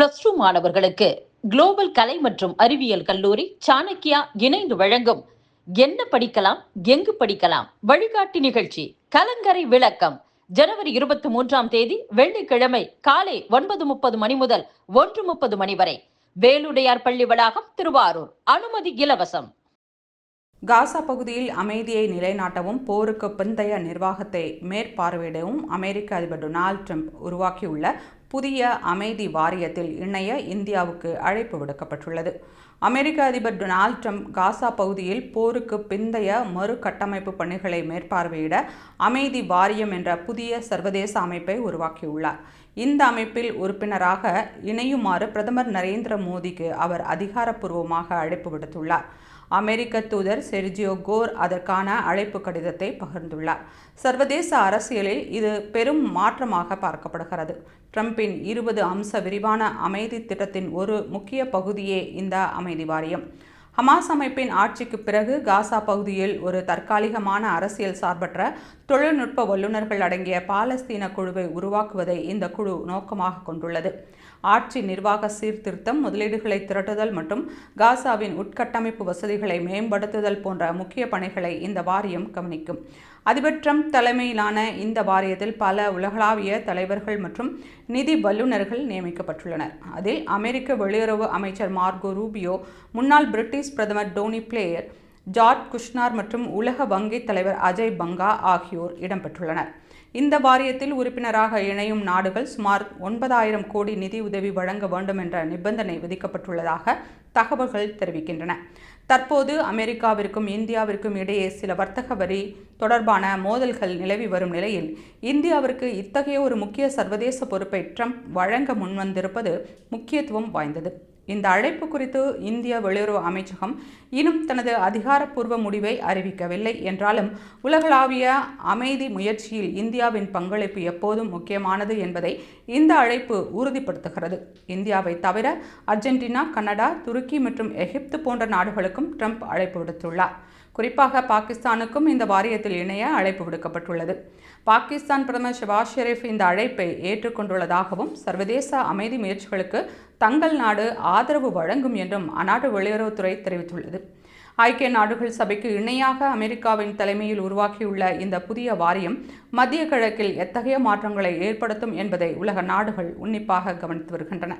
+2 மாணவர்களுக்கு குளோபல் கலை மற்றும் அறிவியல் கல்லூரி சாணக்கியா இணைந்து வழங்கும் என்ன படிக்கலாம் எங்கு படிக்கலாம் வழிகாட்டி நிகழ்ச்சி கலங்கரை விளக்கம் ஜனவரி 23ஆம் தேதி வெள்ளிக்கிழமை காலை 9:30 மணி முதல் 1:30 மணி வரை வேலுடையார் பள்ளி வளாகம், திருவாரூர். அனுமதி இலவசம். காசா பகுதியில் அமைதியை நிலைநாட்டவும் போருக்கு பிந்தைய நிர்வாகத்தை மேற்பார்வையிடவும் அமெரிக்க அதிபர் டொனால்ட் ட்ரம்ப் உருவாக்கியுள்ள புதிய அமைதி வாரியத்தில் இணைய இந்தியாவுக்கு அழைப்பு விடுக்கப்பட்டுள்ளது. அமெரிக்க அதிபர் டொனால்ட் ட்ரம்ப் காசா பகுதியில் போருக்கு பிந்தைய மறுகட்டமைப்பு பணிகளை மேற்பார்வையிட அமைதி வாரியம் என்ற புதிய சர்வதேச அமைப்பை உருவாக்கியுள்ளார். இந்த அமைப்பில் உறுப்பினராக இணையுமாறு பிரதமர் நரேந்திர மோடிக்கு அவர் அதிகாரப்பூர்வமாக அழைப்பு விடுத்துள்ளார். அமெரிக்க தூதர் செர்ஜியோ கோர் அதற்கான அழைப்பு கடிதத்தை பகிர்ந்துள்ளார். சர்வதேச அரசியலில் இது பெரும் மாற்றமாக பார்க்கப்படுகிறது. ட்ரம்பின் 20 அம்ச விரிவான அமைதி திட்டத்தின் ஒரு முக்கிய பகுதியே இந்த அமைதி வாரியம். ஹமாஸ் அமைப்பின் ஆட்சிக்கு பிறகு காசா பகுதியில் ஒரு தற்காலிகமான அரசியல் சார்பற்ற தொழில்நுட்ப வல்லுநர்கள் அடங்கிய பாலஸ்தீன குழுவை உருவாக்குவதை இந்த குழு நோக்கமாக கொண்டுள்ளது. ஆட்சி நிர்வாக சீர்திருத்தம், முதலீடுகளை திரட்டுதல் மற்றும் காசாவின் உட்கட்டமைப்பு வசதிகளை மேம்படுத்துதல் போன்ற முக்கிய பணிகளை இந்த வாரியம் கவனிக்கும். அதிபர் ட்ரம்ப் தலைமையிலான இந்த வாரியத்தில் பல உலகளாவிய தலைவர்கள் மற்றும் நிதி வல்லுநர்கள் நியமிக்கப்பட்டுள்ளனர். அதில் அமெரிக்க வெளியுறவு அமைச்சர் மார்கோ ரூபியோ, முன்னாள் பிரிட்டிஷ் பிரதமர் டோனி பிளேயர், ஜார்ஜ் குஷ்னர் மற்றும் உலக வங்கி தலைவர் அஜய் பங்கா ஆகியோர் இடம்பெற்றுள்ளனர். இந்த வாரியத்தில் உறுப்பினராக இணையும் நாடுகள் சுமார் 9,000 கோடி நிதி உதவி வழங்க வேண்டும் என்ற நிபந்தனை விதிக்கப்பட்டுள்ளதாக தகவல்கள் தெரிவிக்கின்றன. தற்போது அமெரிக்காவிற்கும் இந்தியாவிற்கும் இடையே சில வர்த்தக வரி தொடர்பான மோதல்கள் நிலவி வரும் நிலையில் இந்தியாவிற்கு இத்தகைய ஒரு முக்கிய சர்வதேச பொறுப்பை ட்ரம்ப் வழங்க முன்வந்திருப்பது முக்கியத்துவம் வாய்ந்தது. இந்த அழைப்பு குறித்து இந்திய வெளியுறவு அமைச்சகம் இன்னும் தனது அதிகாரப்பூர்வ முடிவை அறிவிக்கவில்லை என்றாலும் உலகளாவிய அமைதி முயற்சியில் இந்தியாவின் பங்களிப்பு எப்போதும் முக்கியமானது என்பதை இந்த அழைப்பு உறுதிப்படுத்துகிறது. இந்தியாவை தவிர அர்ஜென்டினா, கனடா, துருக்கி மற்றும் எகிப்து போன்ற நாடுகளுக்கும் ட்ரம்ப் அழைப்பு விடுத்துள்ளார். குறிப்பாக பாகிஸ்தானுக்கும் இந்த வாரியத்தில் இணைய அழைப்பு விடுக்கப்பட்டுள்ளது. பாகிஸ்தான் பிரதமர் ஷெபாஸ் ஷெரீப் இந்த அழைப்பை ஏற்றுக்கொண்டுள்ளதாகவும் சர்வதேச அமைதி முயற்சிகளுக்கு தங்கள் நாடு ஆதரவு வழங்கும் என்றும் அந்நாட்டு வெளியுறவுத்துறை தெரிவித்துள்ளது. ஐக்கிய நாடுகள் சபைக்கு இணையாக அமெரிக்காவின் தலைமையில் உருவாக்கியுள்ள இந்த புதிய வாரியம் மத்திய கிழக்கில் எத்தகைய மாற்றங்களை ஏற்படுத்தும் என்பதை உலக நாடுகள் உன்னிப்பாக கவனித்து வருகின்றன.